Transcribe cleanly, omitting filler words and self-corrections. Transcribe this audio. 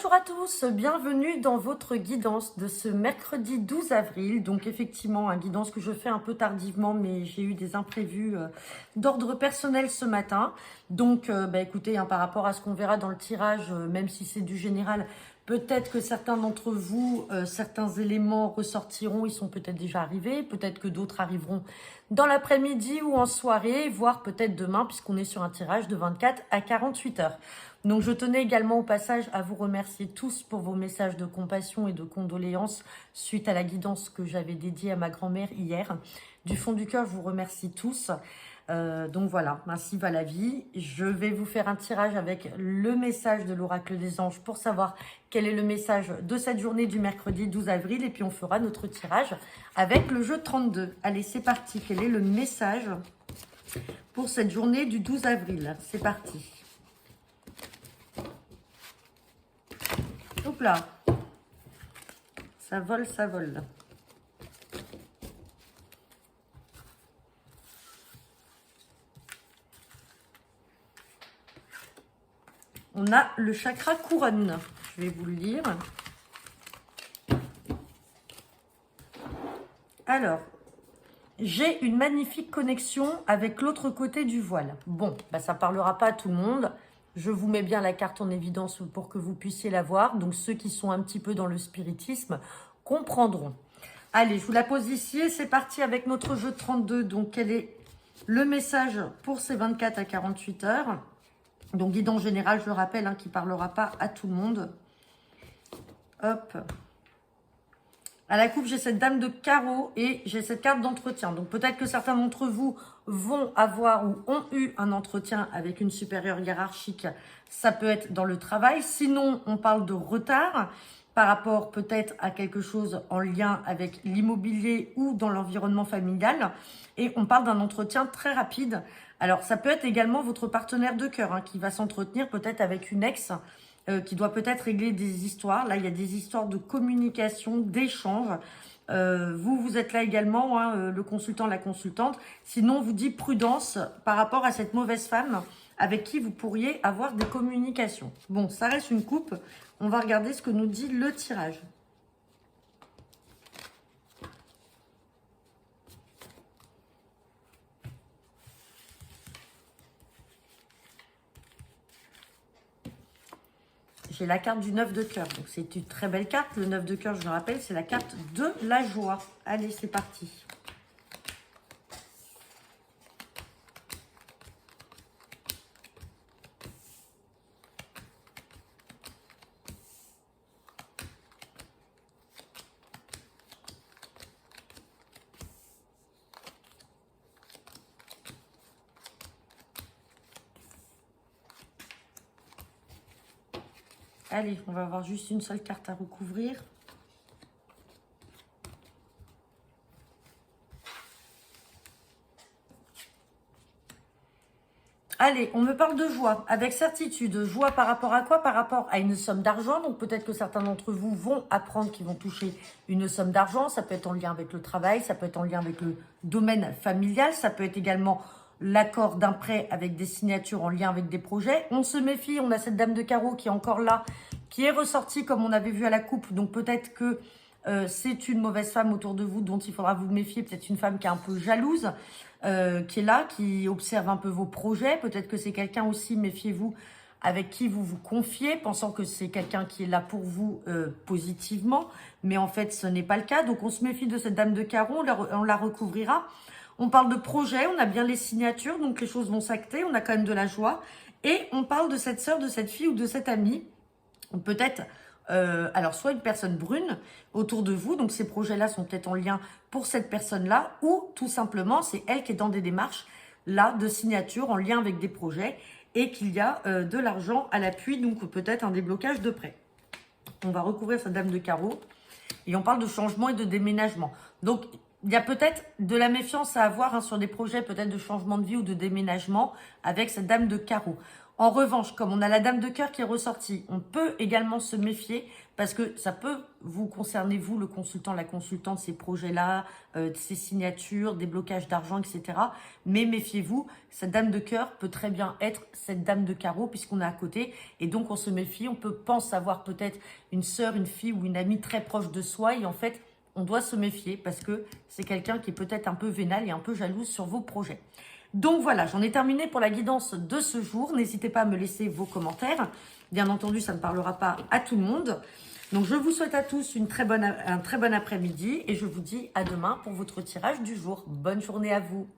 Bonjour à tous, bienvenue dans votre guidance de ce mercredi 12 avril. Donc effectivement, un guidance que je fais un peu tardivement, mais j'ai eu des imprévus d'ordre personnel ce matin. Donc écoutez, par rapport à ce qu'on verra dans le tirage, même si c'est du général, peut-être que certains d'entre vous, certains éléments ressortiront, ils sont peut-être déjà arrivés, peut-être que d'autres arriveront dans l'après-midi ou en soirée, voire peut-être demain, puisqu'on est sur un tirage de 24 à 48 heures. Donc je tenais également au passage à vous remercier tous pour vos messages de compassion et de condoléances suite à la guidance que j'avais dédiée à ma grand-mère hier. Du fond du cœur, je vous remercie tous. Donc voilà, ainsi va la vie. Je vais vous faire un tirage avec le message de l'oracle des anges pour savoir quel est le message de cette journée du mercredi 12 avril. Et puis on fera notre tirage avec le jeu 32. Allez, c'est parti. Quel est le message pour cette journée du 12 avril? C'est parti. Hop là, ça vole, ça vole. On a le chakra couronne, je vais vous le lire. Alors, j'ai une magnifique connexion avec l'autre côté du voile. Bon, ça ne parlera pas à tout le monde. Je vous mets bien la carte en évidence pour que vous puissiez la voir. Donc, ceux qui sont un petit peu dans le spiritisme comprendront. Allez, je vous la pose ici et c'est parti avec notre jeu 32. Donc, quel est le message pour ces 24 à 48 heures? Donc, guidance générale, je le rappelle, qui ne parlera pas à tout le monde. Hop. À la coupe, j'ai cette dame de carreau et j'ai cette carte d'entretien. Donc, peut-être que certains d'entre vous vont avoir ou ont eu un entretien avec une supérieure hiérarchique. Ça peut être dans le travail. Sinon, on parle de retard par rapport peut-être à quelque chose en lien avec l'immobilier ou dans l'environnement familial. Et on parle d'un entretien très rapide. Alors, ça peut être également votre partenaire de cœur qui va s'entretenir peut-être avec une ex qui doit peut-être régler des histoires. Là, il y a des histoires de communication, d'échange. Vous êtes là également, le consultant, la consultante. Sinon, on vous dit prudence par rapport à cette mauvaise femme avec qui vous pourriez avoir des communications. Bon, ça reste une coupe. On va regarder ce que nous dit le tirage. J'ai la carte du 9 de cœur. Donc, c'est une très belle carte. Le 9 de cœur, je le rappelle, c'est la carte de la joie. Allez, c'est parti. Allez, on va avoir juste une seule carte à recouvrir. Allez, on me parle de joie, avec certitude. Joie par rapport à quoi? Par rapport à une somme d'argent. Donc peut-être que certains d'entre vous vont apprendre qu'ils vont toucher une somme d'argent. Ça peut être en lien avec le travail, ça peut être en lien avec le domaine familial. Ça peut être également l'accord d'un prêt avec des signatures en lien avec des projets. On se méfie, on a cette dame de carreau qui est encore là, qui est ressortie comme on avait vu à la coupe. Donc peut-être que c'est une mauvaise femme autour de vous dont il faudra vous méfier. Peut-être une femme qui est un peu jalouse, qui est là, qui observe un peu vos projets. Peut-être que c'est quelqu'un aussi, méfiez-vous, avec qui vous vous confiez, pensant que c'est quelqu'un qui est là pour vous positivement. Mais en fait, ce n'est pas le cas. Donc on se méfie de cette dame de carreau, on la recouvrira. On parle de projet, on a bien les signatures, donc les choses vont s'acter, on a quand même de la joie. Et on parle de cette sœur, de cette fille ou de cette amie. Peut-être, alors soit une personne brune autour de vous, donc ces projets-là sont peut-être en lien pour cette personne-là, ou tout simplement, c'est elle qui est dans des démarches là de signature en lien avec des projets et qu'il y a de l'argent à l'appui, donc peut-être un déblocage de prêt. On va recouvrir cette dame de carreau et on parle de changement et de déménagement. Donc, il y a peut-être de la méfiance à avoir sur des projets peut-être de changement de vie ou de déménagement avec cette dame de carreau. En revanche, comme on a la dame de cœur qui est ressortie, on peut également se méfier parce que ça peut vous concerner, vous, le consultant, la consultante, ces projets-là, ces signatures, des blocages d'argent, etc. Mais méfiez-vous, cette dame de cœur peut très bien être cette dame de carreau puisqu'on est à côté. Et donc, on se méfie. On pense avoir peut-être une sœur, une fille ou une amie très proche de soi. Et en fait, on doit se méfier parce que c'est quelqu'un qui est peut-être un peu vénal et un peu jalouse sur vos projets. Donc voilà, j'en ai terminé pour la guidance de ce jour. N'hésitez pas à me laisser vos commentaires. Bien entendu, ça ne parlera pas à tout le monde. Donc je vous souhaite à tous un très bon après-midi et je vous dis à demain pour votre tirage du jour. Bonne journée à vous.